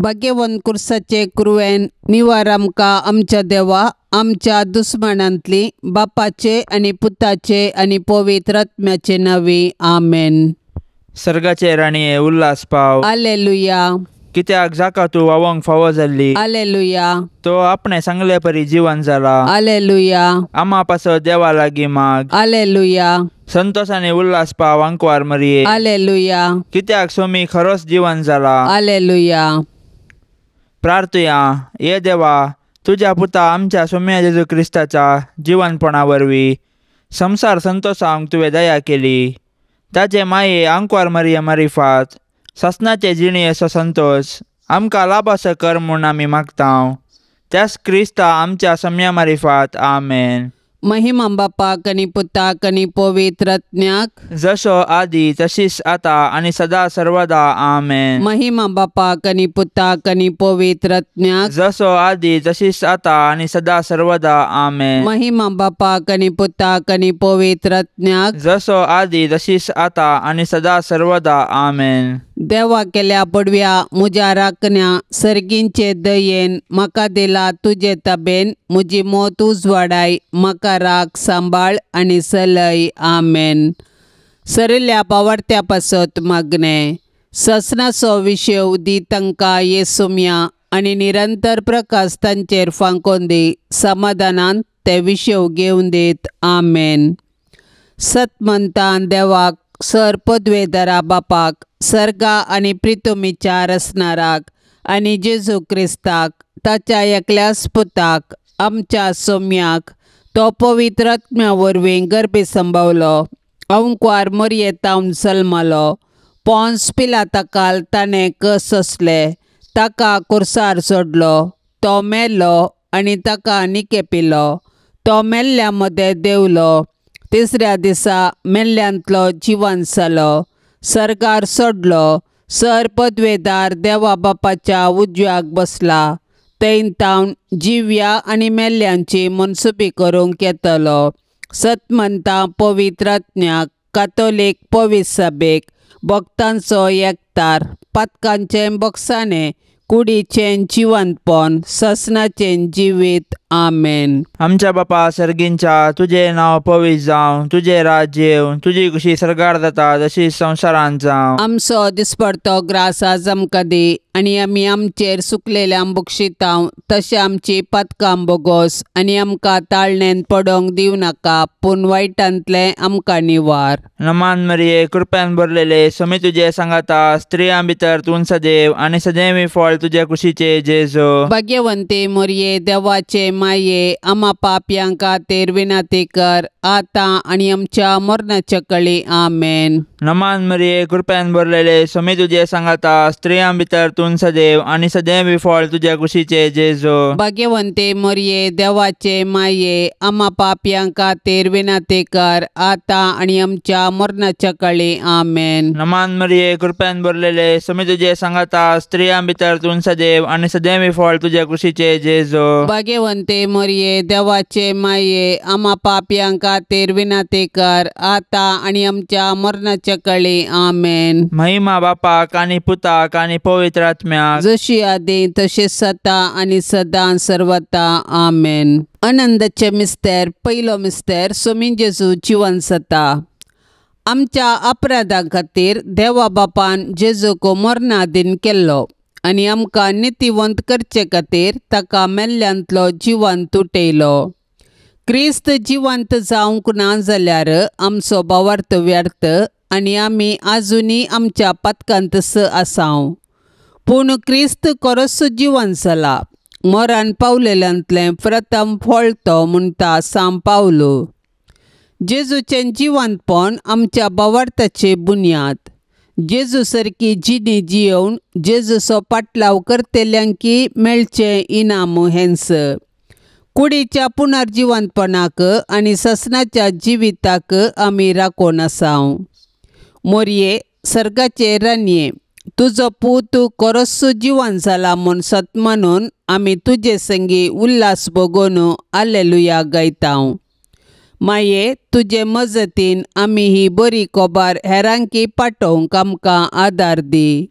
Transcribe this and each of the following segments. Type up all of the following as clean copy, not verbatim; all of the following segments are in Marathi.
भाग्यवन कुर्साचे कुरवेन निवार आमकां आमच्या देवा आमच्या दुस्मनांतली बापाचे आनी पुताचे आनी पवित्र आत्म्याचे नावी आमेन. सर्गाचे राणीये उल्हास पाव. हालेलुया. कित्याक जाका तूं वावंक फावो जाल्ली. हालेलुया. तो आपणे सांगले परी जीवन जाला. हालेलुया. आमा पासो देवा लागीं माग. हालेलुया. संतोष आनी उल्हास पाव अंकवार मरिये. हालेलुया. कित्याक सोमी खरोच जीवन जाला. हालेलुया. प्रार्थुया. ये देवा तुझ्या पुता आमच्या सोम्या जेजू क्रिस्ताच्या जीवनपणा वरवीं संसार संतोषांक तुवें दया केली. ताचे माये अंकवार मरिये मारिफात ससनाचे जिणी असो संतोष आमकां लाभसो कर म्हूण आमी मागतांव. त्याच क्रिस्ता आमच्या सम्या मारिफात आमेन. महिमा बापाक आनी पुताक आनी पवित्र आत्म्याक जसो आदी तशीच आता आनी सदा सर्वदा आमेन. महिमा बापाक आनी पुताक आनी पवित्र आत्म्याक जसो आदी तशीच आता आनी सदा सर्वदा आमेन. महिमा बापाक आनी पुताक आनी पवित्र आत्म्याक जसो आदी तशीच आता आनी सदा सर्वदा आमेन. देवा केल्या पडव्या म्हज्या राखण्या सर्गींचे दयेन म्हाका दिला तुजे ताबेन म्हजी मोत उजवाडाय म्हाका राख सांबाळ आनी सलय आमेन. सरिल्ल्या पावर्त्या पासत मागणे ससनाचो विशव दी तांकां येसुम्या आनी निरंतर प्रकाश तांचेर फांकोन दी समाधानान ते विशव घेवन दीत आमेन. सतमंतान देवाक सर पदवेदारा बापाक सर्गा आनी प्रितुमीच्या रसनाराक आनी जेजू क्रिस्ताक ताच्या एकल्याच पुताक आमच्या सोम्याक तो पवित्र आत्म्या वरवीं गर्भी संभवलो. अंकवार मरयेतावन सल्मलो. पोंस पिलाताकाल ताणें कस सोंसले. ताका कुर्सार सोडलो. तो मेल्लो आनी ताका निकेपिलो. तो मेल्ल्या मदें देंवलो. तिसऱ्या दिसा मेल्ल्यांतलो जिवंत जालो. सर्गार सोडलो. सर पदवेदार देवा बापाच्या उजव्याक बसला. थंय तावन जिव्या आनी मेल्ल्यांची मनसुबी करूंक येतलो. सतमंतां पवित्र आत्म्याक कातोलीक पवित्र सभेक भक्तांचो एकतार पातकांचें बक्षाने कुडीचें जिवंतपण ससनाचें जिवीत आमेन. आमच्या बापा सर्गींच्या तुझे नांव पवित्र जावं. तुझे राज्य येवं. तुजी कुशी सर्गार जाता तशी संवसारांत जावं. आमचो दिसपडतो ग्रास आज आमकां दी आनी आमी आमचेर सुकलेल्यांक बक्षितांव तशें आमची पातकां बोगोस आनी आमकां ताळणेन पडोंक दिवं नाका पूण वायटांतले आमकां निवार. नमान मरिये कृपेन भरलेले सोमी तुजे सांगाता स्त्रियां भितर तूं सदैव आनी सदैवी फळ तुझे कुशीचे जेजू. भाग्यवंते मरिये देवाचे माये आमा पापयां खातीर विनंती कर आतां आनी आमच्या मरणाच्या कळी आमेन. नमान मरिये कृपेन भरलेले सोमी तुजे सांगाता स्त्रियां भितर तूं सदैव आनी सदैवी फळ तुझे कुशीचे जेजू. भाग्यवंते मरिये देवाचे माये आमा पापयां खातीर विनंती कर आतां आनी आमच्या मरणाच्या कळी आमेन. नमान मरिये कृपेन भरलेले सोमी तुजे सांगाता स्त्रियां भितर तूं सदैव आनी सदैवी फळ तुझे कुशीचे जेजू. भाग्यवंते मरिये देवाचे माये आमा पापयां खातीर विनंती कर आतां आनी आमच्या मरणाच्या कळी आमेन. महिमा बापाक आनी पुताक आनी पवित्र आत्म्याक जशी आदी तशीच आता आनी सदां सर्वता आमेन. आनंदाचे मिस्तेर पयलो मिस्तेर सोमी जेजू जिवंत जाता. आमच्या अपराधां खातीर देवा बापान जेजूक मरणाधीन केल्लो आनी आमकां नितीवंत करचे खातीर ताका मेल्ल्यांतलो जिवंत उठयलो. क्रिस्त जिवंत जावंक ना जाल्यार आमचो भावार्थ व्यर्थ आनी आमी आजुनी आमच्या पातकांतच आसांव. पूण क्रिस्त खरोच जिवंत जाला. मरण पावलेल्यांतलें प्रथम फळ तो म्हणटा सांब पावलो. जेजूचें जिवंतपण आमच्या भावार्थाची बुन्याद. जेजू सारकी जिणी जियोवन जेजूचो पाटलाव करतेल्यांकी मेळचें इनाम हेंच. कुडीच्या पुनर्जिवंतपणाक आनी ससनाच्या जिविताक आमी राखोन आसांव. मोरये सर्गाचे रानये तुजो पूत खरोच जिवंत जाला म्हूण सत म्हणून आमी तुजे संगी उल्हास भोगोवन हालेलुया गायतांव. माये तुजे मजतीन आमी ही बरी खबर हेरांकी पाठोवंक आमकां आदार दी.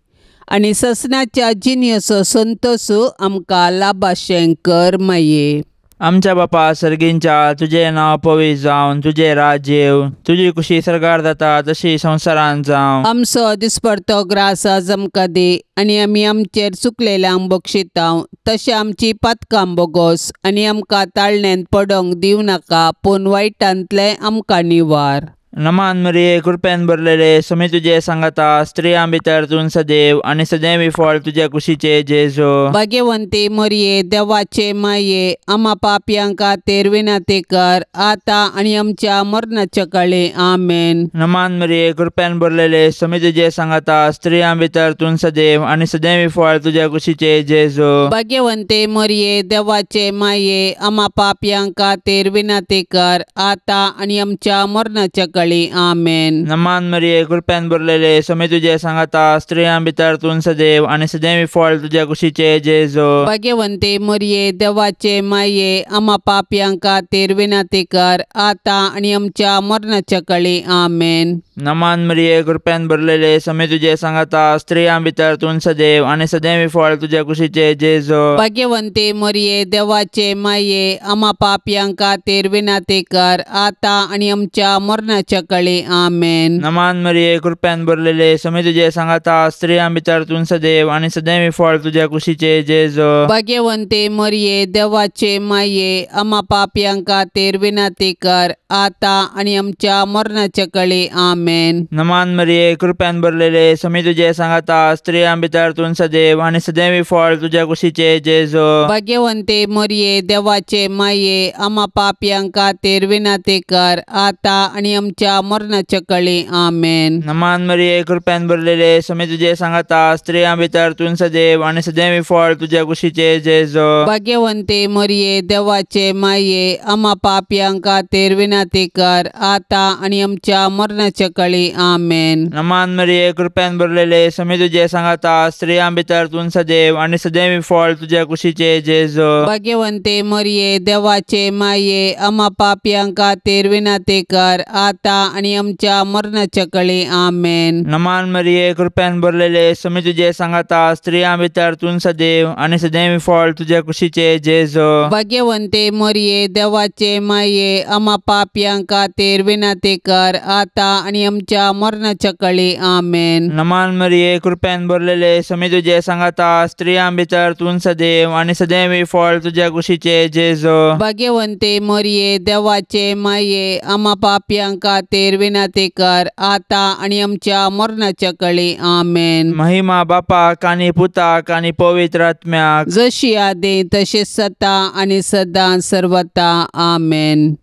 आनी ससनाच्या जिनियसो संतोसू आमकां लाभाशें कर माये. आमच्या बापा सर्गींच्या तुझे नाव पवित्र जावन तुझे राज्य येव तुझी कुशी सरकार जाता तशी संवसारांत जावं. आमचो दिसपडतो ग्रास आज आमकां दे आनी आमी आमचेर चुकलेल्यांक बक्षितांव तशें आमची पातकां बोगोस आनी आमकां ताळण्यांत पडोंक दिवं नाका पूण वायटांतले आमकां निवार. नमान मरिये कृपेन भरलेले समी तुझे सांगाता स्त्रियां भितर तूं सदैव आनी सदैवी फळ तुझ्या कुशीचे जेजो. भाग्यवंते मरिये देवाचे माये आम्हा पापयांक खातीर विनंती कर आता आनी आमच्या मरणाच्या काळी आमेन. नमान मरिये कृपेन भरलेले समी तुझे सांगाता स्त्रियां भितर तूं सदैव आनी सदैवी फळ तुझ्या कुशीचे जेजो. भाग्यवंते मरिये देवाचे माये आम्हा पापयांक खातीर विनंती कर आता आनी आमच्या मरणाच्या काळी आमेन. नमान मरिये कृपेन भरलेले समी तुझे सांगाता स्त्रियां भितर तूं सदैव आनी सदैवी फळ तुझ्या कुशीचे जेजो. भाग्यवंते मरिये देवाचे माये आम्हा पापयांक खातीर विनंती कर आता आनी आमच्या मरणाच्या काळी आमेन. नमान मरिये कृपेन भरलेले समी तुझे सांगाता स्त्रियां भितर तूं सदैव आनी सदैवी फळ तुझ्या कुशीचे जेजो. भाग्यवंते मरिये देवाचे माये आम्हा पापयांक खातीर विनंती कर आता आनी आमच्या मरणाच्या काळी आमेन. नमान मरिये कृपेन भरलेले समी तुझे सांगाता स्त्रियां भितर तूं सदैव आनी सदैवी फळ तुझ्या कुशीचे जेजो. भाग्यवंते मरिये देवाचे माये आम्हा पापयांक खातीर विनंती कर आता आनी आमच्या मरणाच्या काळी आमेन. नमान मरिये कृपेन भरलेले समी तुझे सांगाता स्त्रियां भितर तूं सदैव आनी सदैवी फळ तुझ्या कुशीचे जेजो. भाग्यवंते मरिये देवाचे माये आम्हा पापयांक खातीर विनंती कर आता आनी आमच्या मरणाच्या काळी आमेन. नमान मरिये कृपेन भरलेले समी तुझे सांगाता स्त्रियां भितर तूं सदैव आनी सदैवी फळ तुझ्या कुशीचे जेजो. भाग्यवंते मरिये देवाचे माये आम्हा पापयांक खातीर विनंती कर आता आनी आमच्या मरणाच्या काळी आमेन. नमान मरिये कृपेन भरलेले समी तुझे सांगाता स्त्रियां भितर तूं सदैव आनी सदैवी फळ तुझ्या कुशीचे जेजो. भाग्यवंते मरिये देवाचे माये आम्हा पापयांक खातीर विनंती कर आता आनी आमच्या मरणाच्या काळी आमेन. नमान मरिये कृपेन भरलेले समी तुझे सांगाता स्त्रियां भितर तूं सदैव आनी सदैवी फळ तुझ्या कुशीचे जेजो. भाग्यवंते मरिये देवाचे माये आम्हा पापयांक खातीर विनंती कर आता आनी आमच्या मरणाच्या काळी आमेन. नमान मरिये कृपेन भरलेले समी तुझे सांगाता स्त्रियां भितर तूं सदैव आनी सदैवी फळ तुझ्या कुशीचे जेजो. भाग्यवंते मरिये देवाचे माये आम्हा पापयांक खातीर विनंती कर आता आनी आमच्या मरणाच्या काळी आमेन. महिमा बापाक आनी पुताक आनी पवित्र आत्म्याक जशी आदी तशेंच जाता आनी सदां सर्वता आमेन.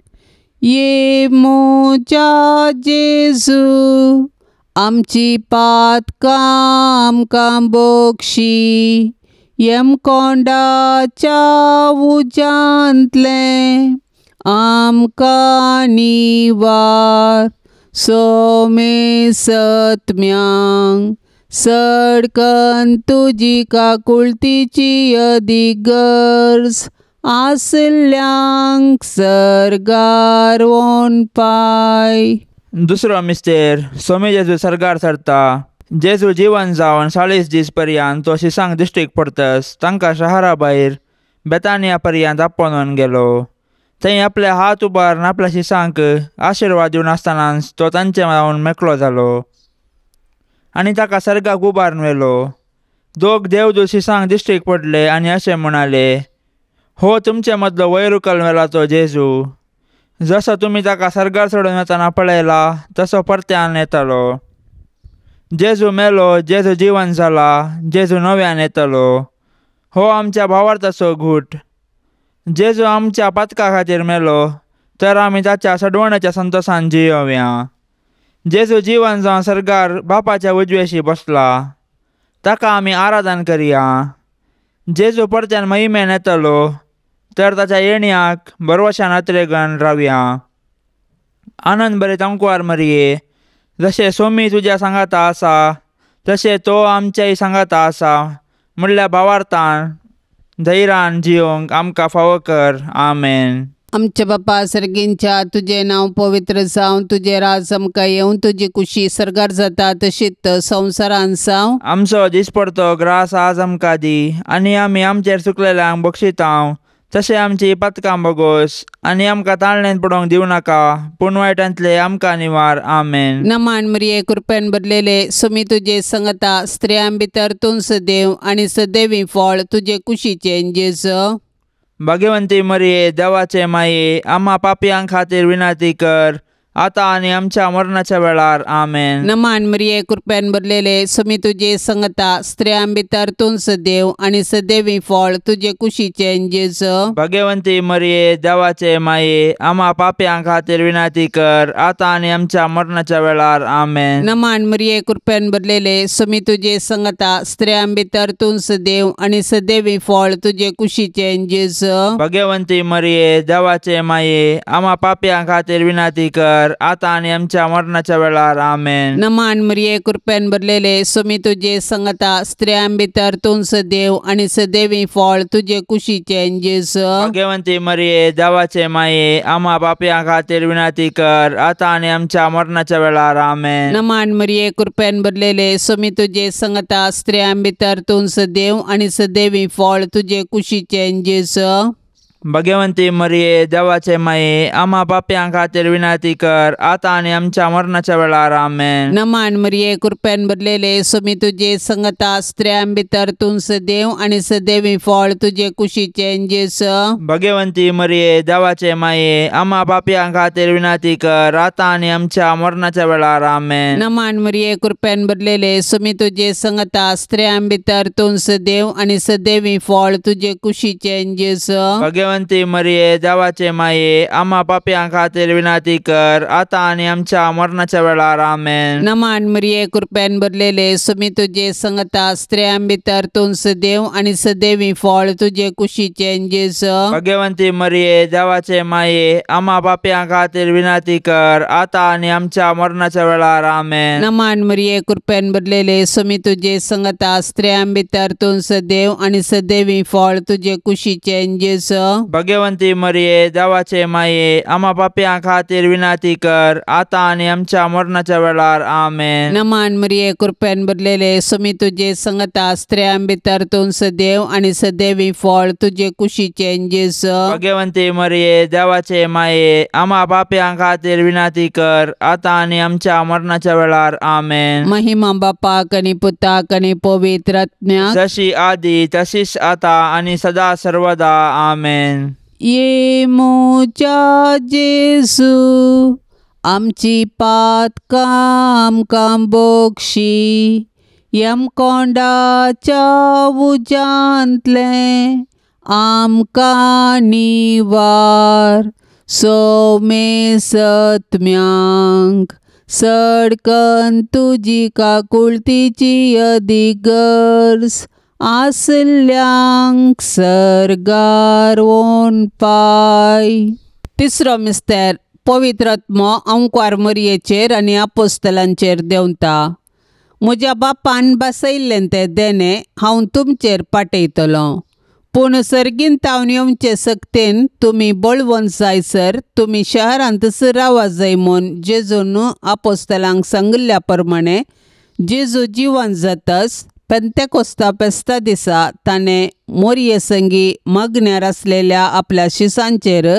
ये मोजा जेजू आमची पातकां आमकां बोगशी येम कोंडाच्या उजांतले आमकां निवार सोमे सत्म्यांक सडकन तुजी काकुळतीची अदीक गरज आसल्यांक सरगार वोन पाय. दुसरो मिस्तेर सोमी जेजू सरगार सरता. जेजू जीवन जावन 40 दीस पर्यंत तो शिसांक दिश्टीक पडतस तांकां शहरा भायर बेतानिया पर्यंत आपोवन व्हरून गेलो. थंय आपले हात उबारून आपल्या शिसांक आशिर्वाद दिवन आसतनाच तो तांचे जावन मेकळो जालो आनी ताका सर्गाक उबारून व्हेलो. दोग देवदूत शिसांक दिश्टीक पडले आनी अशें म्हणाले, हो तुमचे मदलो वैरुकल वेलाचो जेजू. जसो तुमी ताका सर्गार सोडून वतना पळयला तसो परत्यान येतलो. जेजू मेलो, जेजू जीवन जाला, जेजू नव्यान येतलो. हो आमच्या भावार्थाचो घूट. जेजू आमच्या पातका खातीर मेलो तर आमी ताच्या सडवण्याच्या संतोशान जियोव्या. जेजू जीवन जावन सरगार बापाच्या उजवेशी बसला, ताका आमी आराधन करया. जेजू परत्यान महिमेन येतलो तर ताच्या येण्याक बरवशान अत्रेगन रावया. आनंद भरीत अंकुवार मरिये, जशें सोमी तुज्या सांगाता आसा तशें तो आमच्याय सांगाता आसा म्हणल्या भावार्थान धैर्यान जियोंक आमकां फावो कर. आमेन. आमच्या बापा सर्गींच्या तुझे नाव पवित्र जावं, तुझे राज आमकां येवं, तुझी कुशी सरकार जाता तशीच संवसारान जावं. आमचो दिसपडतो ग्रास आज आमकां दी, आनी आमी आमचेर चुकलेल्यांक बक्षितांव, तशें आमची पातकां बोगोस, आनी आमकां ताळणेंत पडोवंक दिवं नाका, पूण वायटांतले आमकां निवार. आमेन. नमान मरिये कृपेन भरलेले सुमी तुझे संगता, स्त्रियां भितर तूं सदैव आनी सदैवी फळ तुझे कुशीचे जेजू. भाग्यवंती मरिये देवाचे माये, आम्हा पापयांक खातीर विनाती कर, आता आनी आमच्या मरणाच्या वेळार. आमेन. नमान मरिये कृपेन भरलेले सुमी तुझे संगता, स्त्रियां भितर तूं सदैव आनी सदैवी फळ तुझे कुशीचे जेजू. भाग्यवंती मरिये देवाचे माये, आम्हा पापयांक खातीर विनाती कर, आता आनी आमच्या मरणाच्या वेळार. आमेन. नमान मरिये कृपेन भरलेले सुमी तुझे संगता, स्त्रियां भितर तूं सदैव आनी सदैवी फळ तुझे कुशीचे जेजू. भाग्यवंती मरिये देवाचे माये, आम्हा पापयांक खातीर विनाती कर, आता आनी आमच्या मरणाच्या वेळार. आमेन. नमान मरिये कृपेन भरलेले सुमी तुझे संगता, स्त्रियां भितर तूं सदैव आनी सदैवी फळ तुझे कुशीचे जेजू. भाग्यवंती मरिये देवाचे माये, आम्हा पापयांक खातीर विनाती कर, आता आनी आमच्या मरणाच्या वेळार. आमेन. नमान मरिये कृपेन भरलेले सुमी तुझे संगता, स्त्रियां भितर तूं सदैव आनी सदैवी फळ तुझे कुशीचे जेजू. भाग्यवंती मरिये देवाचे माये, आम्हा पापयांक खातीर विनाती कर, आता आनी आमच्या मरणाच्या वेळार. आमेन. नमान मरिये कृपेन भरलेले सुमी तुझे संगता, स्त्रियां भितर तूं सदैव आनी सदैवी फळ तुझे कुशीचे जेजू. भाग्यवंती मरिये देवाचे माये, आम्हा पापयांक खातीर विनाती कर, आता आनी आमच्या मरणाच्या वेळार. आमेन. नमान मरिये कृपेन भरलेले सुमी तुझे संगता, स्त्रियां भितर तूं सदैव आनी सदैवी फळ तुझे कुशीचे जेजू. भाग्यवंती मरिये देवाचे माये, आम्हा पापयांक खातीर विनाती कर, आता आनी आमच्या मरणाच्या वेळार. आमेन. नमान मरिये कृपेन भरलेले सुमी तुझे संगता, स्त्रियां भितर तूं सदैव आनी सदैवी फळ तुझे कुशीचे जेजू. भाग्यवंती मरिये देवाचे माये, आम्हा पापयांक खातीर विनाती कर, आता आनी आमच्या मरणाच्या वेळार. आमेन. नमान मरिये कृपेन भरलेले सुमी तुझे संगता, स्त्रियां भितर तूं सदैव आनी सदैवी फळ तुझे कुशीचे जेजू. भाग्यवंती मरिये देवाचे माये, आम्हा पापयांक खातीर विनाती कर, आता आनी आमच्या मरणाच्या वेळार. आमेन. नमान मरिये कृपेन भरलेले सुमी तुझे संगता, स्त्रियां भितर तूं सदैव आनी सदैवी फळ तुझे कुशीचे जेजू. भाग्यवंती मरिये देवाचे माये, आम्हा पापयांक खातीर विनाती कर, आता आनी आमच्या मरणाच्या वेळार. आमेन. महिमा बापाक आनी पुताक आनी पवित्र आत्म्याक, जशी आदी तशीच आता आनी सदा सर्वदा. आमेन. ये मोच्या जेजू, आमची पातकां आमकां बोगशी, यमकोंडाच्या उजांतले आमकां निवार. सोमे सत्म्यांक सडकन तुजी काकुळतीची अधिगर्ज, आसल्यांक सरगार वोन पाय. तिसरो मिस्तेर पवित्र आत्मो अंकुर मरियेचेर आनी आपोस्तलांचेर देंवता. म्हज्या बापान बसयल्लें तें देणे हांव तुमचेर पाठयतलो, पूण सर्गीन तावन येवचे सक्तेन तुमी बळवंत जायसर तुमी शहरांत रावा जाय म्हूण जेजून आपोस्तलांक सांगिल्ल्या प्रमाणे जेजू जिवंत जाताच पेंतेकोस्ता फेस्ता दिसा ताणें मोरये संगी मग्नार आसलेल्या आपल्या शिसांचेर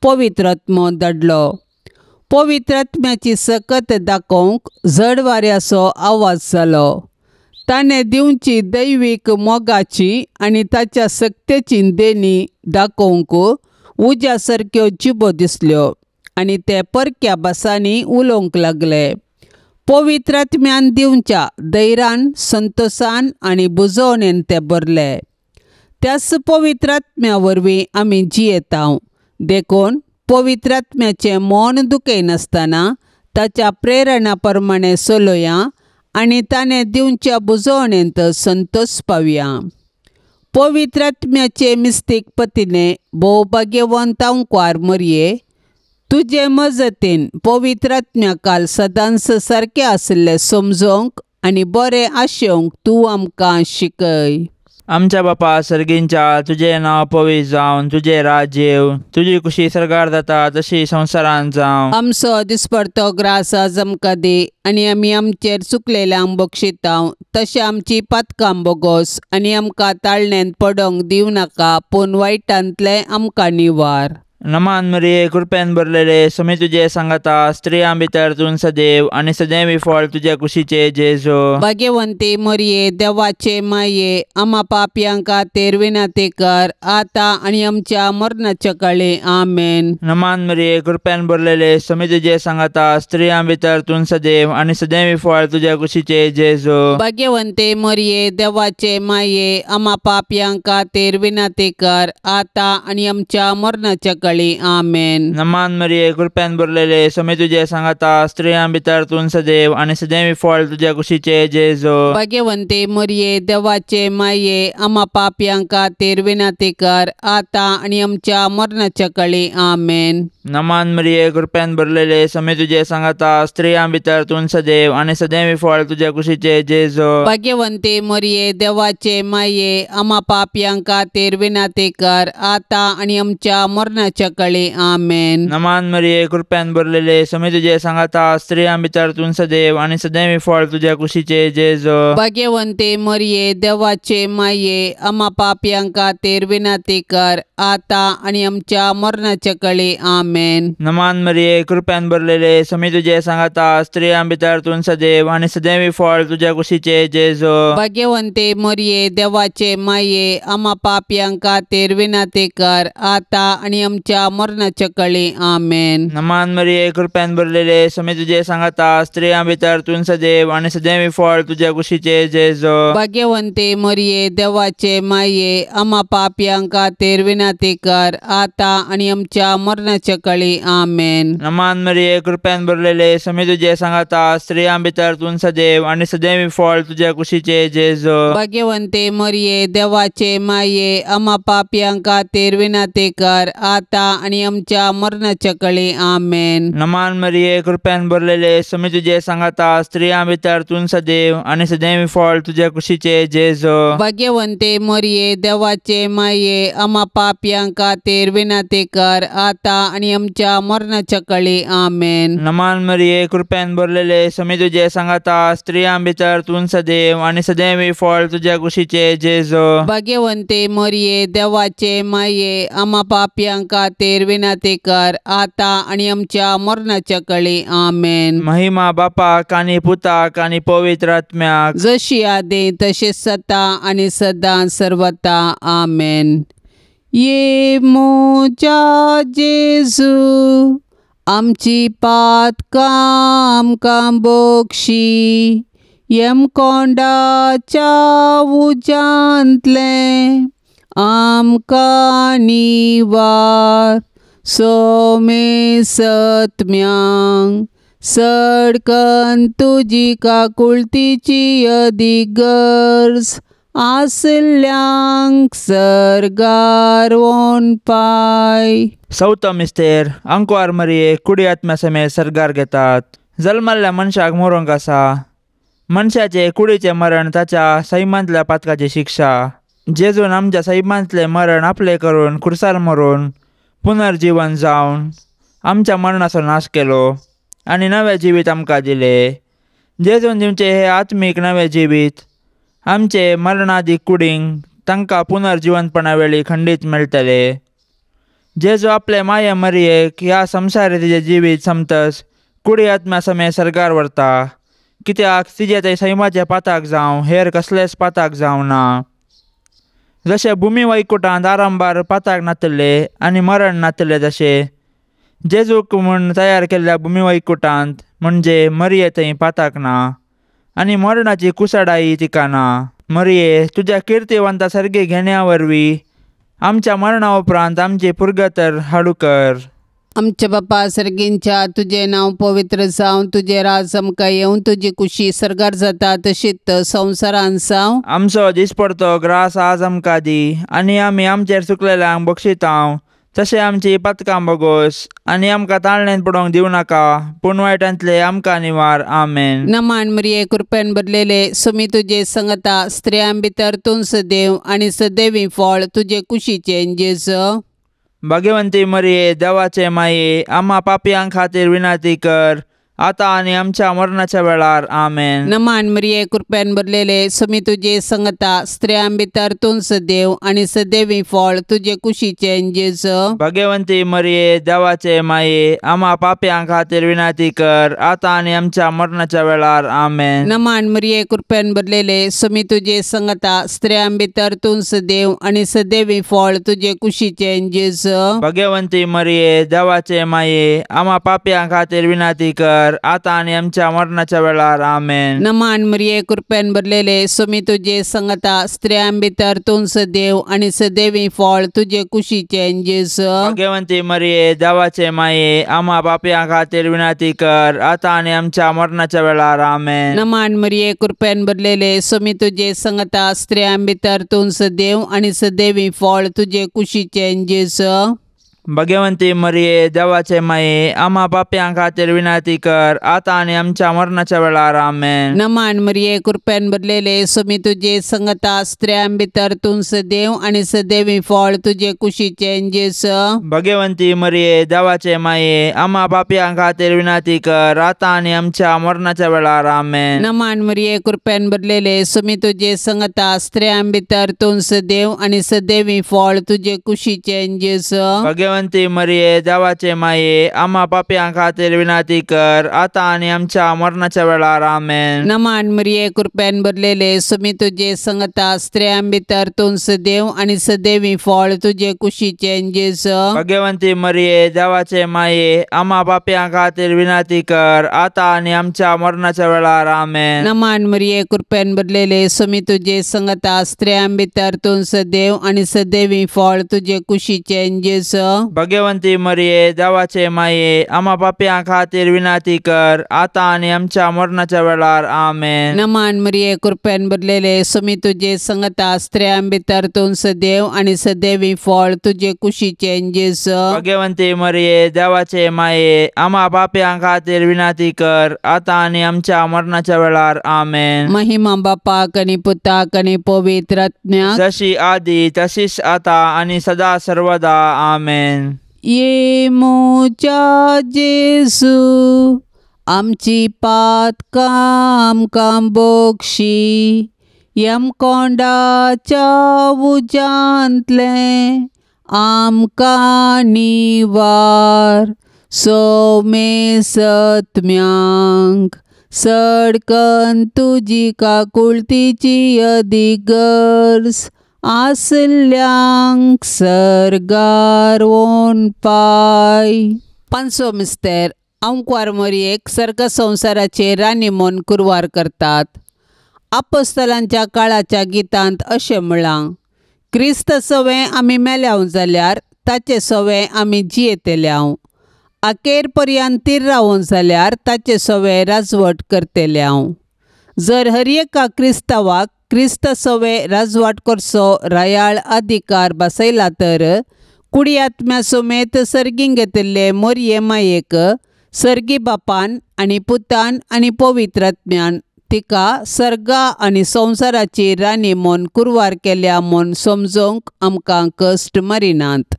पवित्र आत्मो धाडलो. पवित्र आत्म्याची सकत दाखोवंक जड वाऱ्याचो आवाज जालो. ताणें दिवची दैवीक मोगाची आनी ताच्या सक्तेची देणी दाखोवंक उज्या सारक्यो जिबो दिसल्यो आनी ते परक्या भासांनी उलोवंक लागले. पवित्र आत्म्यान दिवच्या धैर्यान, संतोषान आनी बुजवणेन ते भरले. त्याच पवित्र आत्म्या वरवीं आमी जियेतांव. देखून पवित्र आत्म्याचें मन दुखयनासतना ताच्या प्रेरणा प्रमाणे चलोया आनी ताणें दिवच्या बुजवणेंत संतोष पावया. पवित्र आत्म्याचे मिस्तीक पतीने भोवभाग्यवंत अंकुर मरिये, तुजे मजतीन पवित्र आत्म्या काल सदांच सारकें आसलें समजोवंक आनी बरें आशेवंक तूं आमकां शिकय. आमच्या बापा सर्गींच्या तुझे नाव पवित्र जावन तुझे राज्य येव तुझी कुशी सरकार जाता तशी संवसारांत जावं. आमचो दिसपडतो ग्रास आज आमकां दे आनी आमी आमचेर चुकलेल्यांक बक्षितांव तशें आमची पातकां बोगोस आनी आमकां ताळण्यांत पडोंक दिवं नाका पूण वायटांतले आमकां निवार. नमान मरिये कृपेन भरलेले समी तुझे सांगाता स्त्रियां भितर तूं सदैव आनी सदैवी फळ तुझ्या कुशीचे जेजो. भाग्यवंते मरिये देवाचे माये आम्हा पापयांक खातीर विनंती कर आता आनी आमच्या मरणाच्या काळी आमेन. नमान मरिये कृपेन भरलेले समी तुझे सांगाता स्त्रियां भितर तूं सदैव आनी सदैवी फळ तुझ्या कुशीचे जेजो. भाग्यवंते मरिये देवाचे माये आम्हा पापयांक खातीर विनंती कर आता आनी आमच्या मरणाच्या काळी आमेन. नमान मरिये कृपेन भरलेले समी तुझे सांगाता स्त्रियां भितर तूं सदैव आनी सदैवी फळ तुझ्या कुशीचे जेजो. भाग्यवंते मरिये देवाचे माये आम्हा पापयांक खातीर विनंती कर आता आनी आमच्या मरणाच्या काळी आमेन. नमान मरिये कृपेन भरलेले समी तुझे सांगाता स्त्रियां भितर तूं सदैव आनी सदैवी फळ तुझ्या कुशीचे जेजो. भाग्यवंते मरिये देवाचे माये आम्हा पापयांक खातीर विनंती कर आता आनी आमच्या मरणाच्या काळी आमेन. नमान मरिये कृपेन भरलेले समी तुझे सांगाता स्त्रियां भितर तूं सदैव आनी सदैवी फळ तुझ्या कुशीचे जेजो. भाग्यवंते मरिये देवाचे माये आम्हा पापयांक खातीर विनंती कर आता आनी आमच्या मरणाच्या काळी आमेन. नमान मरिये कृपेन भरलेले समी तुझे सांगाता स्त्रियां भितर तूं सदैव आनी सदैवी फळ तुझ्या कुशीचे जेजो. भाग्यवंते मरिये देवाचे माये आम्हा पापयांक खातीर विनंती कर आता आनी आमच्या मरणाच्या काळी आमेन. नमान मरिये कृपेन भरलेले समी तुझे सांगाता स्त्रियां भितर तूं सदैव आनी सदैवी फळ तुझ्या कुशीचे जेजो. भाग्यवंते मरिये देवाचे माये आम्हा पापयांक खातीर विनंती कर आता आनी आमच्या मरणाच्या काळी आमेन. नमान मरिये कृपेन भरलेले समी तुझे सांगाता स्त्रियां भितर तूं सदैव आनी सदैवी फळ तुझ्या कुशीचे जेजो. भाग्यवंते मरिये देवाचे माये आम्हा पापयांक खातीर विनंती कर आता आनी आमच्या मरणाच्या काळी आमेन. नमान मरिये कृपेन भरलेले समी तुझे सांगाता स्त्रियां भितर तूं सदैव आनी सदैवी फळ तुझ्या कुशीचे जेजो. भाग्यवंते मरिये देवाचे माये आम्हा पापयांक खातीर विनंती कर आता आनी आमच्या मरणाच्या काळी आमेन. नमान मरिये कृपेन भरलेले समी तुझे सांगाता स्त्रियां भितर तूं सदैव आनी सदैवी फळ तुझ्या कुशीचे जेजो. भाग्यवंते मरिये देवाचे माये आम्हा पापयांक खातीर विनंती कर आता आनी आमच्या मरणाच्या काळी आमेन. महिमा बापाक आनी पुताक आनी पवित्र आत्म्याक जशी आदी तशेंच जाता आनी सदां सर्वता आमेन. ये मोजा जेजू आमची पातकां आमकां बोगशी येम कोंडाच्या उजांतले आमकां निवार सोमे सत्म्यांक सडकन तुजी काकुळतीची अदीक गरज आसल्यांक सरगार वोन पाय. चवथो मिस्तेर अंकुआर मरिये कुडी आत्म्या समेत सरगार घेतात. जल्माल्ल्या मनशाक मरोंक आसा. मनशाचे कुडीचे मरण ताच्या सैमांतल्या पातकाची शिक्षा. जेजून आमच्या सैमांतले मरण आपले करून खुर्सार मरून पुनर्जीवन जावन आमच्या मरणाचो नाश केलो आनी नवे जिवीत आमकां दिले. जेजून दिवचे हे आत्मीक नवे जिवीत आमचे मरणादी कुडींक तांकां पुनर्जिवंतपणा वेळी खंडीत मेळटले. जेजू आपले माये मरियेक ह्या संवसारीचे जिवीत समतस कुडी आत्म्या समेत सरगार व्हरता. कित्याक तिजे ते सैमाचे पाताक जावं हेर कसलेच पाताक जावं ना. जशे भुमी वैकुंठांत आरंभार पाताक नातले आनी मरण नातले तशे जेजूक म्हूण तयार केल्ल्या भुमी वैकुंठांत म्हणजे मरिये थंय पाताक ना आनी मरणाची कुसडाई तिका ना. मरिये तुज्या किर्तिवंता सर्गी घेण्या वरवीं आमच्या मरणा उपरांत आमची पुर्गतर हाडू कर. आमच्या बापा सर्गींच्या तुझे नाव पवित्र जावं तुझे राज आमकां येवं तुजी कुशी सरगार जाता तशीच संवसारांत जावं. आमचो दिसपडतो ग्रास आज आमकां दी आनी आमी आमचेर चुकलेल्यांक बक्षितांव तशें आमची पथकां बोगोस आनी आमकां ताळण्यांत पडोवंक दिवं नाका, पूण वायटांतले आमकां निवार. आमेन. नमान मरिये कृपेन भरलेले सुमी तुजे संगता स्त्रियां भितर तूं सदैव आणि सदैवी फळ तुजे कुशीचे जेजू. भाग्यवंती मरिये देवाचे माये, आम्हा पापयां खातीर विनाती कर, आता आनी आमच्या मरणाच्या वेळार. आमेन. नमान मरिये कृपेन भरलेले सुमी तुजे संगता स्त्रियां भितर तूं सदैव आणि सदैवी फळ तुजे कुशीचे जेजू. भाग्यवंती मरिये देवाचे माये, आम्हा पापयां खातीर विनाती कर, आता आनी आमच्या मरणाच्या वेळार. आमेन. नमान मरिये कृपेन भरलेले सुमी तुजे संगता स्त्रियां भितर तूं सदैव आणि सदैवी फळ तुजे कुशीचे जेजू. भाग्यवंती मरिये देवाचे माये, आम्हा पापयां खातीर विनाती कर, आता आनी आमच्या मरणाच्या वेळार. आमेन. नमान मरिये कृपेन भरलेले सुमी तुजे संगता स्त्रियां भितर तूं सदैव आणि सदैवी फळ तुजे कुशीचे जेजू. भाग्यवंती मरिये देवाचे माये, आम्हा पापयां खातीर विनाती कर, आता आनी आमच्या मरणाच्या वेळार. आमेन. नमान मरिये कृपेन भरलेले सुमी तुजे संगता स्त्रियां भितर तूं सदैव आणि सदैवी फळ तुजे कुशीचे जेजू. भाग्यवंती मरिये देवाचे माये, आम्हा पापयां खातीर विनाती कर, आता आनी आमच्या मरणाच्या वेळार. आमेन. नमान मरिये कृपेन भरलेले सुमी तुजे संगता स्त्रियां भितर तूं सदैव आणि सदैवी फळ तुजे कुशीचे जेजू. भाग्यवंती मरिये देवाचे माये, आम्हा पापयां खातीर विनाती कर, आता आनी आमच्या मरणाच्या वेळार. आमेन. नमान मरिये कृपेन भरलेले सुमी तुजे संगता स्त्रियां भितर तूं सदैव आणि सदैवी फळ तुजे कुशीचे जेजू. भाग्यवंती मरिये देवाचे माये, आम्हा पापयां खातीर विनाती कर, आता आनी आमच्या मरणाच्या वेळार. आमेन. नमान मरिये कृपेन भरलेले सुमी तुजे संगता स्त्रियां भितर तूं सदैव आणि सदैवी फळ तुजे कुशीचे जेजू. भाग्यवंती मरिये देवाचे माये, आम्हा पापयां खातीर विनाती कर, आता आनी आमच्या मरणाच्या वेळार. आमेन. नमान मरिये कृपेन भरलेले सुमी तुजे संगता स्त्रियां भितर तूं सदैव आणि सदैवी फळ तुजे कुशीचे जेजू. भाग्यवंती मरिये देवाचे माये, आम्हा पापयां खातीर विनाती कर, आता आनी आमच्या मरणाच्या वेळार. आमेन. नमान मरिये कृपेन भरलेले सुमी तुजे संगता स्त्रियां भितर तूं सदैव आणि सदैवी फळ तुजे कुशीचे जेजू. भाग्यवंती मरिये देवाचे माये, आम्हा पापयां खातीर विनाती कर, आता आनी आमच्या मरणाच्या वेळार. आमेन. महिमा बापाक आणि पुताक आणि पवित्र आत्म्याक, जशी आदी तशीच आता आणि सदा सर्वदा. आमेन. ये मोच्या जेजू आमची पातकां आमकां बोगशी, यम कोंडाच्या उजांतले आमकां निवार. सोमे सत्म्यांक सडकन तुजी काकुळतीची अधिगर्ज, आसल्यांक सर्गार वोन पाय. पांचवो मिस्तेर अंकुर मरियेक सर्ग संवसाराचेर राणी म्हूण कुरवार करतात. आपोस्तलांच्या काळाच्या गितांत अशें म्हळां, क्रिस्त सवें आमी मेल्याव जाल्यार ताचे सवें आमी जियेतल्याव, आखेर पर्यंत तीर रावूं जाल्यार ताचे सवें राजवट करतल्याव. जर हर एका क्रिस्तावाक क्रिस्त सवें राजवट करचो रायाळ अधिकार बसयला तर कुडी आत्म्या समेत सर्गींक घेतिल्ले मोरये मायेक सर्गी बापान आनी पुतान आनी पवित्र आत्म्यान तिका सर्गा आनी संवसाराची राणी म्हूण कुरवार केल्या म्हूण समजोवंक आमकां कश्ट मारिनात.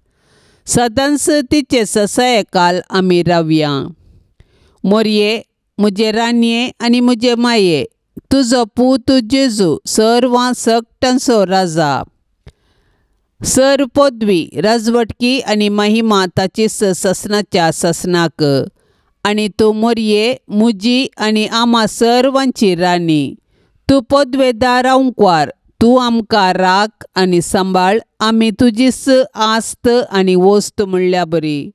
सदांच तिचे ससायेकाल आमी रावया. मोरये, मुजे रानये आनी मुजे माये, तुजो पूत जेजू सर्वां सकटांचो राजा. सर्व पदवी, राजवटकी आनी महिमा ताचीच ससनाच्या ससनाक. आनी तूं मोरये मुजी आनी आम्हा सर्वांची राणी. तूं पदवेदार अंकुर, तूं आमकां राख आनी सांबाळ. आमी तुजीच आस्त आनी वस्त म्हणल्या बरी.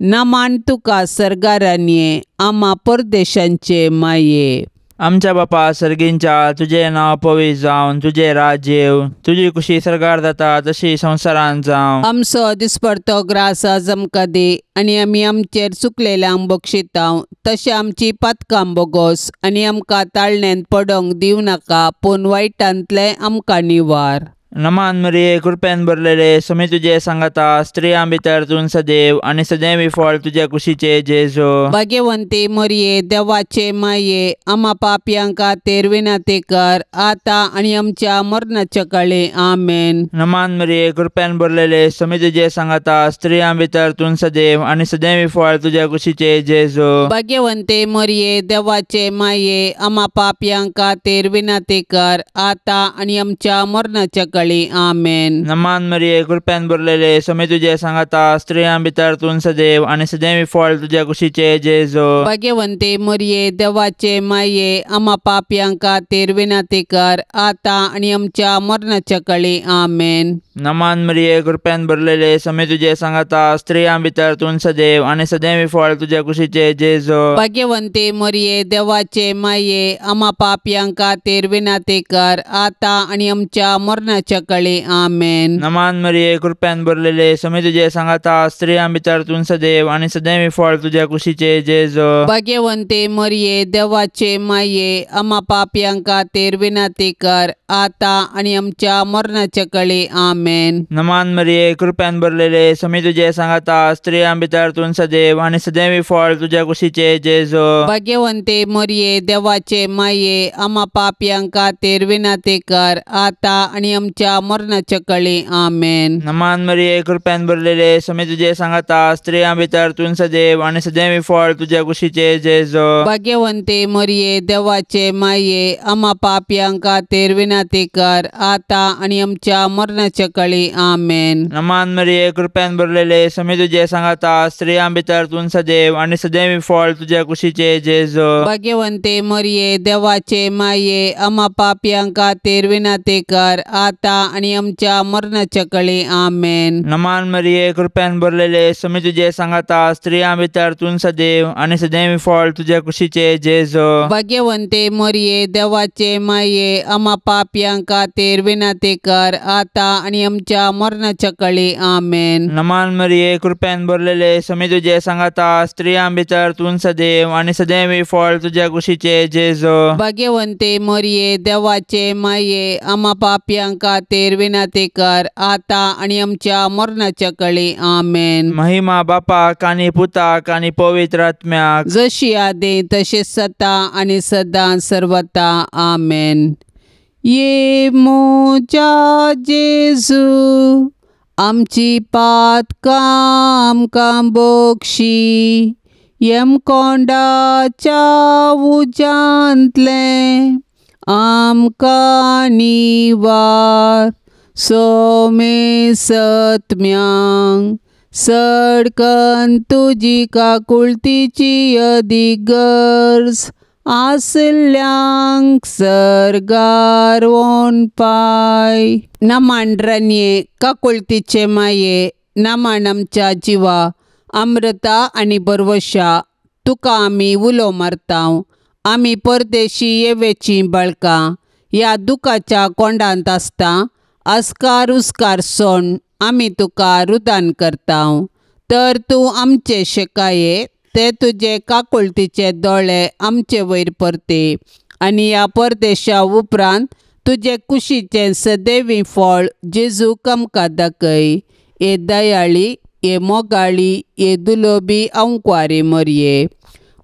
नमान तुका सर्गारान्ये, आम्हा परदेशांचे माये. आमच्या बापा सर्गींच्या, तुझे नाव पवित्र जावन, तुझे राज्य येव, तुझी कुशी सर्गार जाता तशी संवसारांत जावं. आमचो दिसपडतो ग्रास आज आमकां दे, आनी आमी आमचेर चुकलेल्यांक बक्षितांव. तशें आमची पातकां बोगोस, आनी आमकां ताळण्यांत पडोंक दिवं नाका, पूण वायटांतले आमकां निवार. नमान मरिये कृपेन भरलेले स्वामी तुझे सांगता स्त्रियां भितर तूं सदैव आणि सदैवी फळ तुझ्या कुशीचे जेजो. भाग्यवंते मरिये देवाचे माये आम्हा पापियांका तेरविनाते कर आता आणि आमच्या मरणाच्या काळी आमेन. नमान मरिये कृपेन भरलेले स्वामी तुझे सांगता स्त्रियां भितर तूं सदैव आणि सदैवी फळ तुझ्या कुशीचे जेजो. भाग्यवंते मरिये देवाचे माये आम्हा पापियांका तेरविनाते कर आता आणि आमच्या मरणाच्या काळी आमेन. नमान मरिये कृपेन भरलेले स्वामी तुझे सांगता स्त्रियां भितर तूं सदैव आणि सदैवी फळ तुझ्या कुशीचे जेजो. भाग्यवंते मरिये देवाचे माये आम्हा पापियांका तेरविनाते कर आता आणि आमच्या मरणाच्या काळी आमेन. नमान मरिये कृपेन भरलेले स्वामी तुझे सांगता स्त्रियां भितर तूं सदैव आणि सदैवी फळ तुझ्या कुशीचे जेजो. भाग्यवंते मरिये देवाचे माये आम्हा पापियांका तेरविनाते कर आता आणि आमच्या मरणाच्या काळी आमेन. नमान मरिये कृपेन भरलेले स्वामी तुझे सांगता स्त्रियां भितर तूं सदैव आणि सदैवी फळ तुझ्या कुशीचे जेजो. भाग्यवंते मरिये देवाचे माये आम्हा पापियांका तेरविनाते कर आता आणि आमच्या मरणाच्या काळी आमेन. नमान मरिये कृपेन भरलेले स्वामी तुझे सांगता स्त्रियां भितर तूं सदैव आणि सदैवी फळ तुझ्या कुशीचे जेजो. भाग्यवंते मरिये देवाचे माये आम्हा पापियांका तेरविनाते कर आता आणि आमच्या मरणाच्या काळी आमेन. नमान मरिये कृपेन भरलेले स्वामी तुझे सांगता स्त्रियां भितर तूं सदैव आणि सदैवी फळ तुझ्या कुशीचे जेजो. भाग्यवंते मरिये देवाचे माये आम्हा पापियांका तेरविनाते कर आता आणि आमच्या मरणाच्या काळी आमेन. नमान मरिये कृपेन भरलेले स्वामी तुझे सांगता स्त्रियां भितर तूं सदैव आणि सदैवी फळ तुझ्या कुशीचे जेजो. भाग्यवंते मरिये देवाचे माये आम्हा पापियांका तेरविनाते कर आता आणि आमच्या मरणाच्या काळी आमेन. नमान मरिये कृपेन भरलेले स्वामी तुझे सांगता स्त्रियां भितर तूं सदैव आणि सदैवी फळ तुझ्या कुशीचे जेजो. भाग्यवंते मरिये देवाचे माये आम्हा पापियांका तेरविनाते कर आता आणि आमच्या मरणाच्या काळी आमेन. नमान मरिये कृपेन भरलेले स्वामी तुझे सांगता स्त्रियां भितर तूं सदैव आणि सदैवी फळ तुझ्या कुशीचे जेजो. भाग्यवंते मरिये देवाचे माये आम्हा पापियांका तेरविनाते कर आता आणि आमच्या मरणाच्या काळी आमेन. महिमा बापाक आणि पुताक आणि पवित्र आत्म्याक जशी आदे तसे सता आणि सदां सर्वता आमेन. ये मोजा जेजू आमची पातकां आमकां बोगशी येम कोंडाच्या उजांतले आमकां निवार सोमे सत्म्यांक सडकन तुजी काकुळतीची अदीक गरज आसल्यांक सरगार वोन पाय. नमांड्रन्ये काकुळतीचे माये नमान आमच्या जिवा अमृता आणि बरवशा तुका आमी उलो मारताव. आमी परदेशी येवेची बाळकां ह्या दुखाच्या कोंडांत आसता अस्कार उस्कार सोण आमी तुका रुदान करताव. तर तूं आमचे शेकाये ते तुजे काकुळतीचे दोळे आमचे वयर परते आनी ह्या परदेशा उपरांत तुजे कुशीचे सदैवी फळ जेजूक आमकां दाखय. ए दयाळी ए मोगाळी ए दुलोबी अंकुआरी मरिये.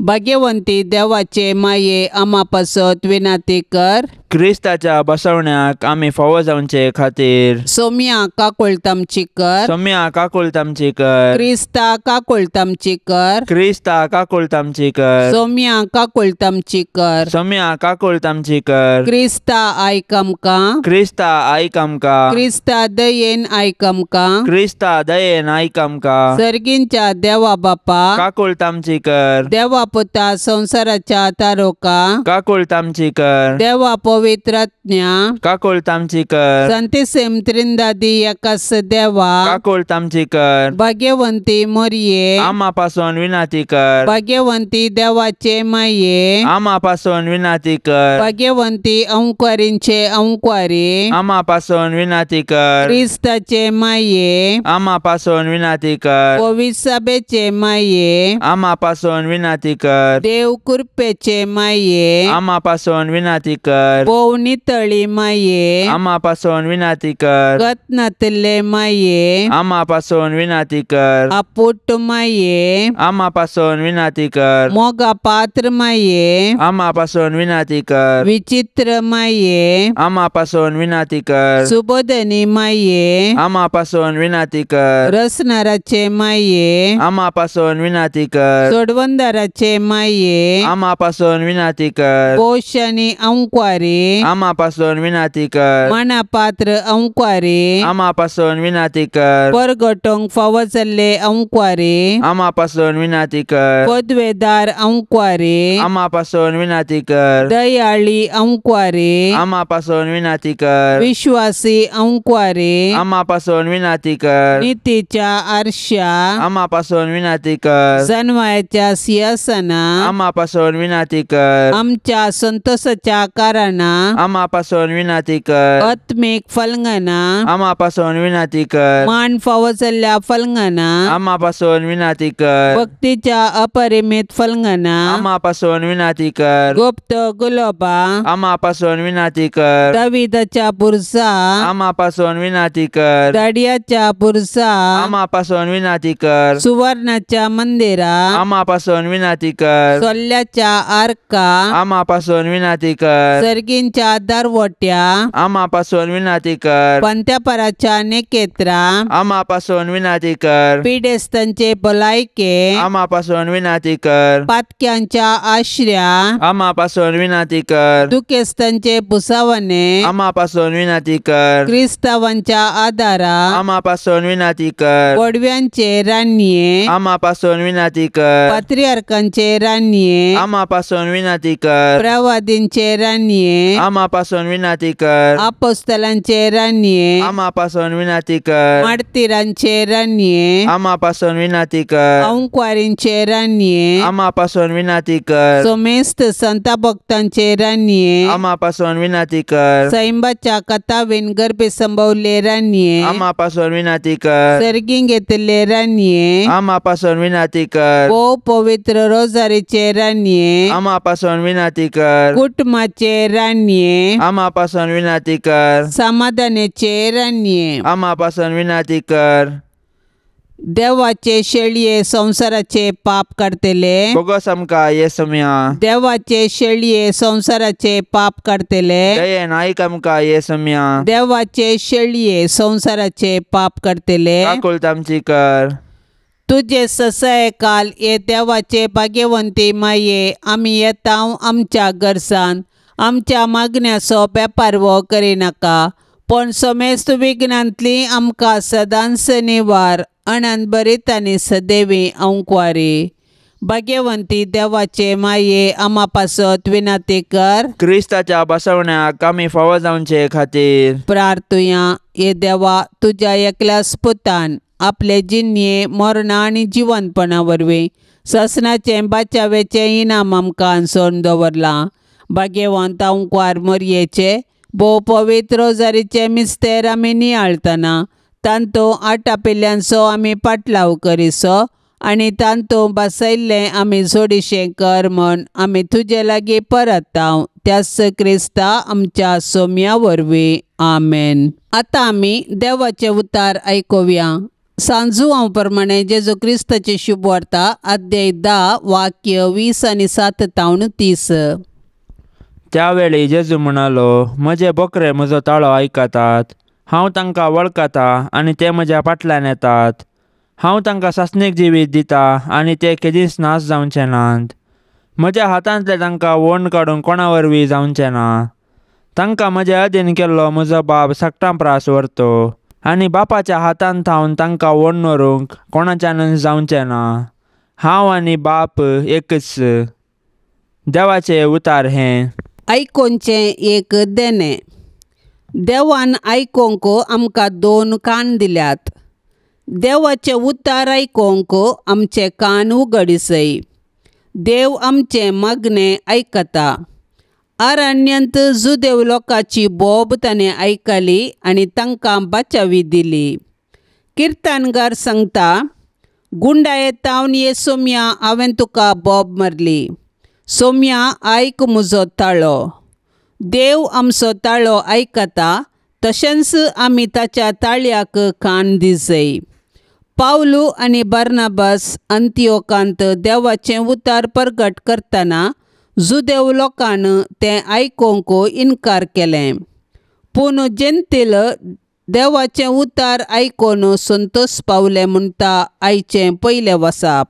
भाग्यवंती देवाचे माये आम्हा पासत विनाती कर. क्रिस्ताच्या बसवण्याक आमी फावो जावचे खातीर सोम्या काकुळतामची कर. सोम्या काकुळतामची कर. क्रिस्ता काकुळतामची कर. क्रिस्ता काकुळतामची कर. सोम्या काकुळतामची कर. सोम्या काकुळतामची कर. क्रिस्ता आयक आमकां. क्रिस्ता आयक आमकां. क्रिस्ता दयेन आयक आमकां. क्रिस्ता दयेन आयक आमकां. सर्गींच्या देवा बापा काकुळतामची कर. देवा पुता संसाराच्या तारोका काकुळतामची कर. देवा पवित्रज्ञा काकुळतामची कर. संतिसेम त्रिंदादी एकास देवा काकुळतामची कर. भाग्यवंती मरिये आम्हा पासून विनाती कर. भाग्यवंती देवाचे माये आम्हा पासून विनाती कर. भाग्यवंती अंकुआरींचे अंकुआरी आम्हा पासून विनाती कर. क्रिस्ताचे माये आम्हा पासून विनाती कर. पवित्र सभेचे माये आम्हा पासून विनाती कर. देव कृपेचे माये आम्हा पासून विनाती कर. भोव नितळी माये आम्हा पासून विनंती कर. गतनातले माये आम्हा पासून विनंती कर. अपुट माये आम्हा पासून विनंती कर. मोगा पात्र माये आम्हा पासून विनंती कर. विचित्र माये आम्हा पासून विनंती कर. सुबोधनी माये आम्हा पासून विनंती कर. रसनाराचे माये आम्हा पासून विनंती कर. सोडवंदाराचे माये आम्हा पासून विनंती कर. पोषणी अंक्वारे आम्हा पासून विनंती कर. मनापात्र अंक्वारे आम्हा पासून विनंती कर. परगटोंक फावचल्ले अंक्वारे आम्हा पासून विनंती कर. पदवेदार अंक्वारे आम्हा पासून विनंती कर. दयाळी अंक्वारे आम्हा पासून विनंती कर. विश्वासी अंक्वारे आम्हा पासून विनंती कर. नीतीच्या आरशा आम्हा पासून विनंती कर. जन्माच्या सिंहासना आम्हा पासून विनंती कर. आमच्या संतोषाच्या कारणा आम्हा पासून विनंती कर. आत्मिक फलंगना आम्हा पासून विनंती कर. मान फावचल्ल्या फलंगना आम्हा पासून विनंती कर. भक्तीच्या अपरिमित फलंगना आम्हा पासून विनंती कर. गुप्त गुलाबा आम्हा पासून विनंती कर. दाविदाच्या बुरसा आम्हा पासून विनंती कर. दाडियाच्या बुरसा आम्हा पासून विनंती कर. सुवर्णाच्या मंदिरा आम्हा पासून विनंती कर. सोल्ल्याच्या आर्का आम्हा पासून विनंती कर. सर्गींच्या दारवट्या आम्हा पासून विनंती कर. पंत्यापराच्या नेकेत्रा आम्हा पासून विनंती कर. पिडेस्तांचे भलायके आम्हा पासून विनंती कर. पातक्यांच्या आश्र्या आम्हा पासून विनंती कर. दुखेस्तांचे भुसावणे आम्हा पासून विनंती कर. क्रिस्तावांच्या आदारा आम्हा पासून विनंती कर. पडव्यांचे रान्ये आम्हा पासून विनंती कर. पात्रियार्कांचे रान्ये आम्हा पासून विनंती कर. प्रवादींचे रान्ये आम्हा पासून विनंती कर. आपोस्तलांचे रान्ये आम्हा पासून विनंती कर. मार्तिरांचे रान्ये आम्हा पासून विनंती कर. अंक्वारींचे रान्ये आम्हा पासून विनंती कर. सोमेस्त संता भक्तांचे रान्ये आम्हा पासून विनंती कर. सैंबाच्या कथावीन गर्भे संभवले रान्ये आम्हा पासून विनंती कर. सर्गीं घेतले रान्ये आम्हा पासून विनंती कर. ओ पवित्र रोजारीचे रान्ये आम्हा पासून विनंती कर. कुटुंबाचे रान्ये आम्हा पासून विनंती कर. समाधानाचे रान्ये आम्हा पासून विनंती कर. देवाचे शेळये संसाराचे पाप काढतेले बोगस आमकां येसुम्या. देवाचे शेळये संसाराचे पाप काढतेले दयेन आयक आमकां येसुम्या. देवाचे शेळये संसाराचे पाप काढतेले काकुळत आमची कर. तुझे ससाय काल ये देवाचे भाग्यवंती माये आम्ही येताव आमच्या गरसान आमच्या मागण्याचो बेपार वो करिनाका पण समेस्त विघ्नांतली आमकां सदांच निवार अनंत बरीत आनी सदैवी अंकुवारी. भाग्यवंती देवाचे माये आम्हा पासत विनंती कर. क्रिस्ताच्या बसवण्याक आमी फावो जावचे खातीर प्रार्थुया. ये देवा तुझ्या एकल्याच पुतान आपले जिन्ये मरणा आनी जिवंतपणा वरवीं ससनाचे बाचावेचे इनाम आमकां सोडून दवरलां. भाग्यवंत अंकुवार मोरयेचे भोव पवित्र रोजारीचे मिस्तेर आमी नियाळतना तांतू 8 पिल्ल्यांचो आमी पाटलाव करिसो आनी तांतू बसयल्लें आमी जोडिशें कर म्हण आमी तुजे लागीं परताव त्याच क्रिस्ता आमच्या सोम्या वरवीं. आमेन. आतां आमी देवाचे उतार आयकुया. सांजू हांव प्रमाणे जेजू क्रिस्ताची शुभ वार्ता अध्याय 10 वाक्य 20 आनी 7 तावन 30. त्यावेळी जेजू म्हणालो, म्हजे बकरे म्हजो ताळो आयकतात. हांव तांकां वळखता आनी ते म्हज्या फाटल्यान येतात. हांव तांकां सासणेक जिवीत दिता आनी ते केदींच नाश जावचे नात. म्हज्या हातांतले तांकां वोंड काडून कोणा वरवीं जावचें ना. तांकां म्हजे अधीन केल्लो म्हजो बाब सक्टां प्रास व्हरतो आनी बापाच्या हातांत थावन तांकां वोंड व्हरूंक कोणाच्यानूच जावचें ना. हांव आनी बाप एकच. देवाचें उतार हें. आयकोनचें एक देणे. देवान आयकोंक आमकां 2 कान दिल्यात. देवाचे उतार आयकोंक आमचे कान उगडिसय. देव आमचे मागणे आयकता. अरण्यांत जुदेव लोकांची बोब ताणें आयकली आनी तांकां बाचावी दिली. किर्तनगार सांगता, गुंडाये तावन ये सोम्या हांवें तुका बोब मारली. सोम्या आयक म्हजो ताळो. देव आमचो ताळो आयकता, तशेंच आमी ताच्या ताळ्याक कान दिसय. पावलू आनी बार्नाबास अंतियोकांत देवाचें उतार प्रगट करतना जुदेव लोकान तें आयकोंक इन्कार केलें. पूण जेंतील देवाचें उतार आयकोन संतोश पावले म्हणटा आयचें पयलें वसाप.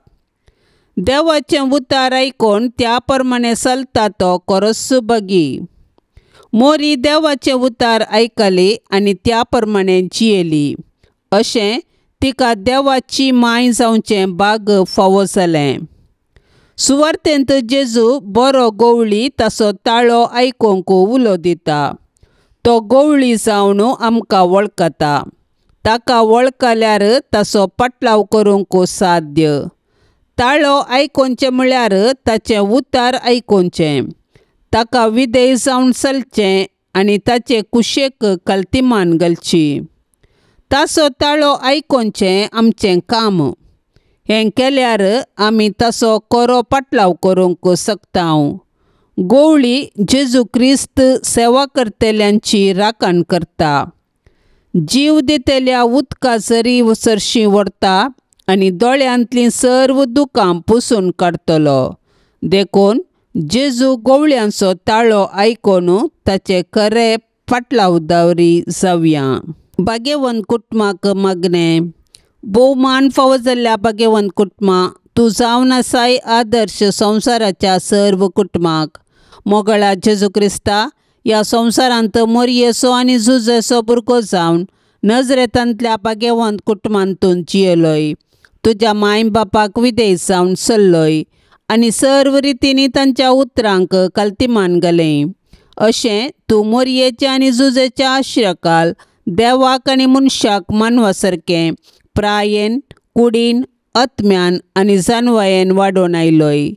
देवाचें उतार आयकोन त्या प्रमाणे चलता तो खरोच बगी. मोरी देवाचें उतार आयकली आनी त्या प्रमाणे जियेली. अशें तिका देवाची माय जावचें भाग फावो जालें. सुवार्थेंत जेजू बरो गवळी ताचो ताळो आयकोंक उलो दिता. तो गवळी जावन आमकां वळखता. ताका वळखल्यार ताचो पाटलाव करूंक साध्य. ताळो आयकोनचें म्हळ्यार ताचें उतार आयकोनचें, ताका विधेय जावन चलचें आनी ताचे कुशेक खालतीमान घालची. ताचो ताळो आयकोनचें आमचें काम. हें केल्यार आमी ताचो खरो पाटलाव करूंक शकतांव. गवळी जेजू क्रिस्त सेवा करतेल्यांची राखण करता. जीव दितेल्या उदका जरी सरशीं व्हरता आनी दोळ्यांतलीं सर्व दुकां पुसून काडटलो. देखून जेजू गवळ्यांचो ताळो आयकोन ताचे खरे पाटलावदारी जावया. भाग्यवंत कुटुंबाक मागणें. भोवमान फावो जाल्ल्या भाग्यवंत कुटुंबा, तूं जावन आसाय आदर्श संवसाराच्या सर्व कुटुंबाक. मोगळा जेजू क्रिस्ता ह्या संवसारांत मोरयेचो आनी झुजेचो भुरगो जावन नजरेतांतल्या भाग्यवंत कुटुंबांतून जियेलोय. तुज्या माय बापाक विधेय जावन चल्लोय आनी सर्व रितींनी तांच्या उतरांक खालतीमान घालें. अशें तूं मोरयेच्या आनी झुजेच्या आश्रयकाल देवाक आनी मनशाक मानवा सारकें प्रायेन, कुडीन, आत्म्यान आनी जानवायेन वाडोवन आयलोय.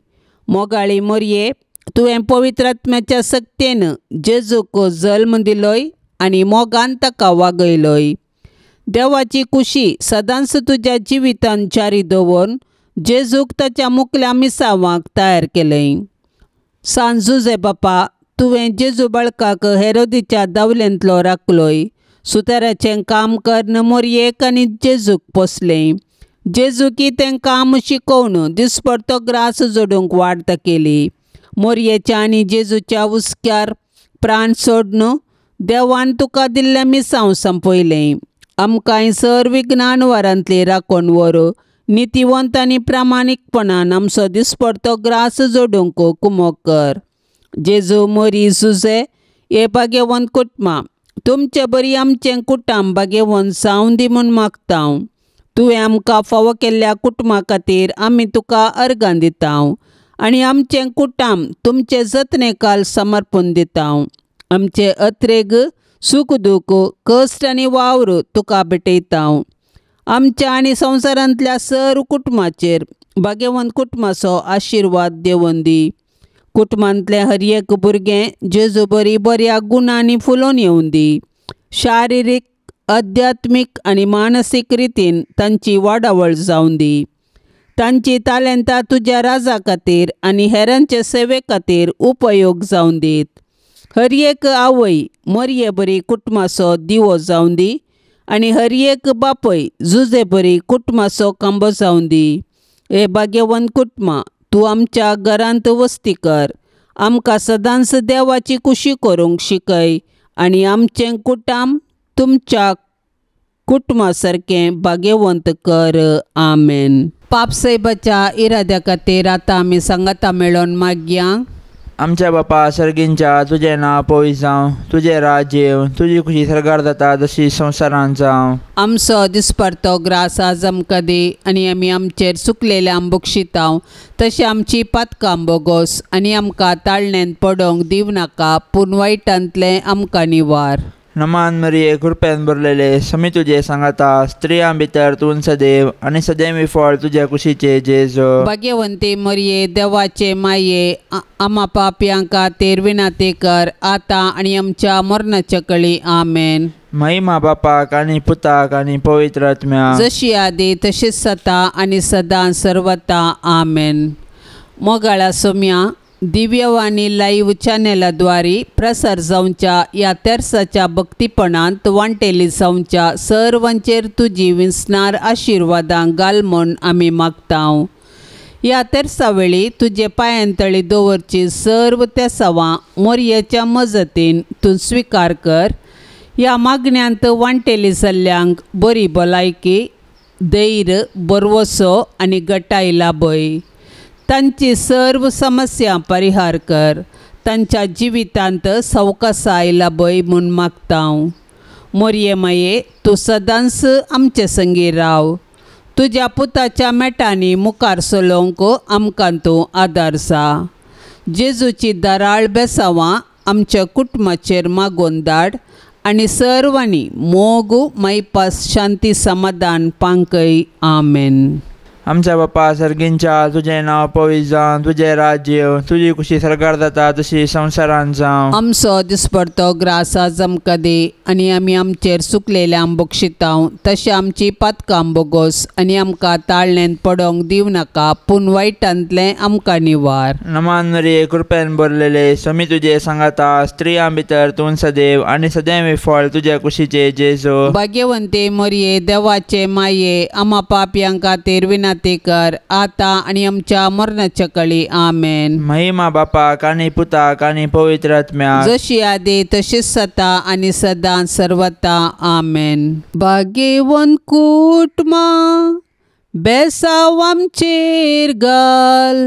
मोगाळी मोरये, तुवें पवित्र आत्म्याच्या शक्तीन जेजूक जल्म दिलोय आनी मोगान ताका वागयलोय. देवाची खुशी सदांच तुज्या जिवितांत जारी दवरून जेजूक ताच्या मुखल्या मिसावांक तयार केलें. सांजुजे बापा, तुवें जेजू बाळकाक हेरोदीच्या दावलेंतलो राखलोय. सुताराचें काम करन मोरयेक आनी जेजूक पोसलें. जेजूकी तें काम शिकोवन दिसपरतो ग्रास जोडूंक वाट दाखयली. मोरयेच्या आनी जेजूच्या हुस्क्यार प्राण सोडून देवान तुका दिल्लें मिसांव संपयलें. आमकांय सर्व ज्ञानवारांतली राखण व्हर. नितीवंत आनी प्रामाणीकपणान आमचो दिसपरतो ग्रास जोडूंक कुमोग कर. जेजू, मोरी, झुजे हे भाग्यवंत कुटुंबा, तुमचे बरी आमचें कुटाम भाग्यवंत जावं दी म्हूण मागतांव. तुवें आमकां फावो केल्ल्या कुटुंबा खातीर आमी तुका अर्गां दितांव आनी आमचें कुटाम तुमचे जतनेकाल समर्पण दितांव. आमचे अत्रेग, सूख दूख, कश्ट आनी वावर तुका भेटयतांव. आमच्या आनी संवसारांतल्या सर्व कुटुंबाचेर भाग्यवंत कुटुंबाचो आशिर्वाद देंवन दी. कुटुंबांतलें हर एक भुरगें जेजू बरी बऱ्या गुणांनी फुलोवन येवं दी. शारिरीक, आध्यात्मीक आनी मानसीक रितीन तांची वाडावळ जावं दी. तांची तालेंतां तुज्या राजा खातीर आनी हेरांचे सेवे खातीर उपयोग जावं दीत. हर एक आवय मोरये बरी कुटुंबाचो दिवो जावं दी आनी हर एक बापय झुजे बरी कुटुंबाचो खांबो जावं दी. हे भाग्यवंत कुटुंबा, तूं आमच्या घरांत वस्ती कर. आमकां सदांच देवाची खुशी करूंक शिकय आनी आमचें कुटाम तुमच्या कुटुंबा सारकें भाग्यवंत कर. आमेन. पापसैबाच्या इराद्या खातीर आतां आमी सांगाता मेळोन मागया. आमच्या बापा सर्गींच्या, तुजें नांव पवित्र जावं, तुजें राज्य येवं, तुजी खुशी सरकार जाता तशी संवसारांत जावं. आमचो दिसपरतो ग्रास आज आमकां दी आनी आमी आमचेर चुकलेले बक्षितांव तशें आमची पातकां बोगोस आनी आमकां ताळणेंत पडोवंक दिव नाका, पूण वायटांतलें आमकां निवार. नमान मरिये, कृपेन भरलेले, समी तुजे सांगाता, स्त्रियां भितर तूं सदैव आनी सदैव फळ तुज्या कुशीचे जेजू. भाग्यवंती मरिये, देवाचे माये, आम्हा पापयां खातीर विनाती कर, आतां आनी आमच्या मरणाच्या कळी. आमेन. महिमा बापाक आनी पुताक आनी पवित्र आत्म्याक, जशी आदी तशीच सता आनी सदां सर्वता. आमेन. मोगाळा सोम्या, दिव्यवाणी लाईव्ह चॅनेलाद्वारे प्रसार जावच्या या तेर्साच्या भक्तीपणांत वांटेली जावच्या सर्वांचेर तुजी विस्नार आशिर्वादां घाल म्हूण आमी मागतांव। ह्या तेर्सा वेळी तुजे पांयांतळी दवरची सर्व तेसावां मोरयेच्या मजतीन तूं स्विकार कर। ह्या मागण्यांत वांटेली जाल्ल्यांक बरी भलायकी, धैर्य, बरवसो आनी गटाय लाभय। तांची सर्व समस्या परिहार कर। तांच्या जिवितांत सवकासाय लाभय म्हूण मागतांव। मोरये माये, तूं सदांच आमचे संगी राव। तुज्या पुताच्या मेटांनी मुखार चलोवंक आमकां तूं आदार जा। जेजूची दराळ बेसावां आमच्या कुटुंबाचेर मागून धाड आनी सर्वांनी मोग मैपास शांती समाधान पांकय। आमेन। आमच्या बापा सर्गींच्या तुझें नांव पवित्र जावं, तुजें राज्य, तुजी खुशी सरकार जाता तशी संवसारांत जावं। आमचो दिसपडतो ग्रास आज आमकां दे आनी आमी आमचेर चुकलेल्यांक बक्षितांव, तशें आमची पातकां बोगोस आनी आमकां ताळणेंत पडोंक दिवं नाका, पूण वायटांतलें आमकां निवार। नमान मरिये, कृपेन भरलेले, स्वामी तुजे सांगाता, स्त्रियां भितर तूं सदैव आनी सदैव फळ तुज्या कुशीचे जेजू। भाग्यवंते मरिये, देवाचे माये, आम्हा पापयांक खातीर विनंती कर, आता आनी आमच्या मरणाच्या कळी। आमेन। महिमा बापाक आनी पुताक आनी पवित्र आत्म्याक, जशी आदी तशीच जाता आनी सदां सर्वता। आमेन। भाग्यवंत कुटुंबा बेसाव आमचेर घाल,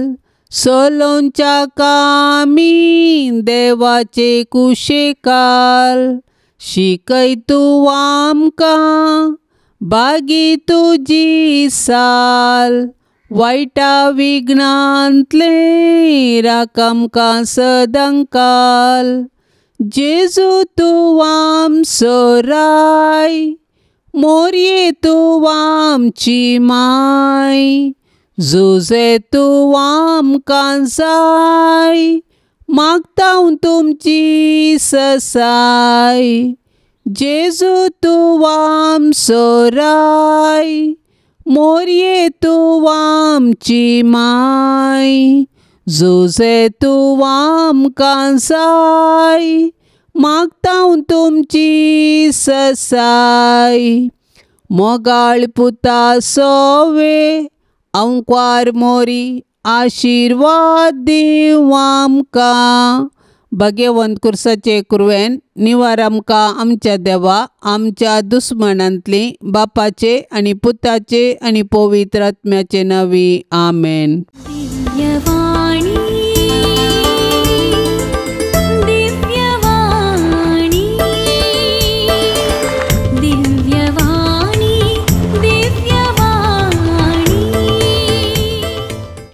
सोलोंच्या कामी देवाचे कुशेकाल। शिकय तूं आमकां बागी तुजी साल, वायटा विघ्नांतले राख आमकां सदां काल। जेजू तूं आमचो राय, मोरये तूं आमची माय। जुजे तूं आमकां जाय, मागतां तुमची ससाय। जेजू तूं आमचो राय, मोरये तूं आमची माय। जुजे तूं आमकां जाय, मागतां तुमची ससाय। मोगाळ पुता सोवे अंकार मोरी, आशिर्वाद दिव आमकां। भाग्यवंत कुर्साचे कुरवेन निवार आमकां आमच्या देवा, आमच्या दुस्मनांतली बापाचे आनी पुताचे आनी पवित्र आत्म्याचे नवी। आमेन। दिव्यवाणी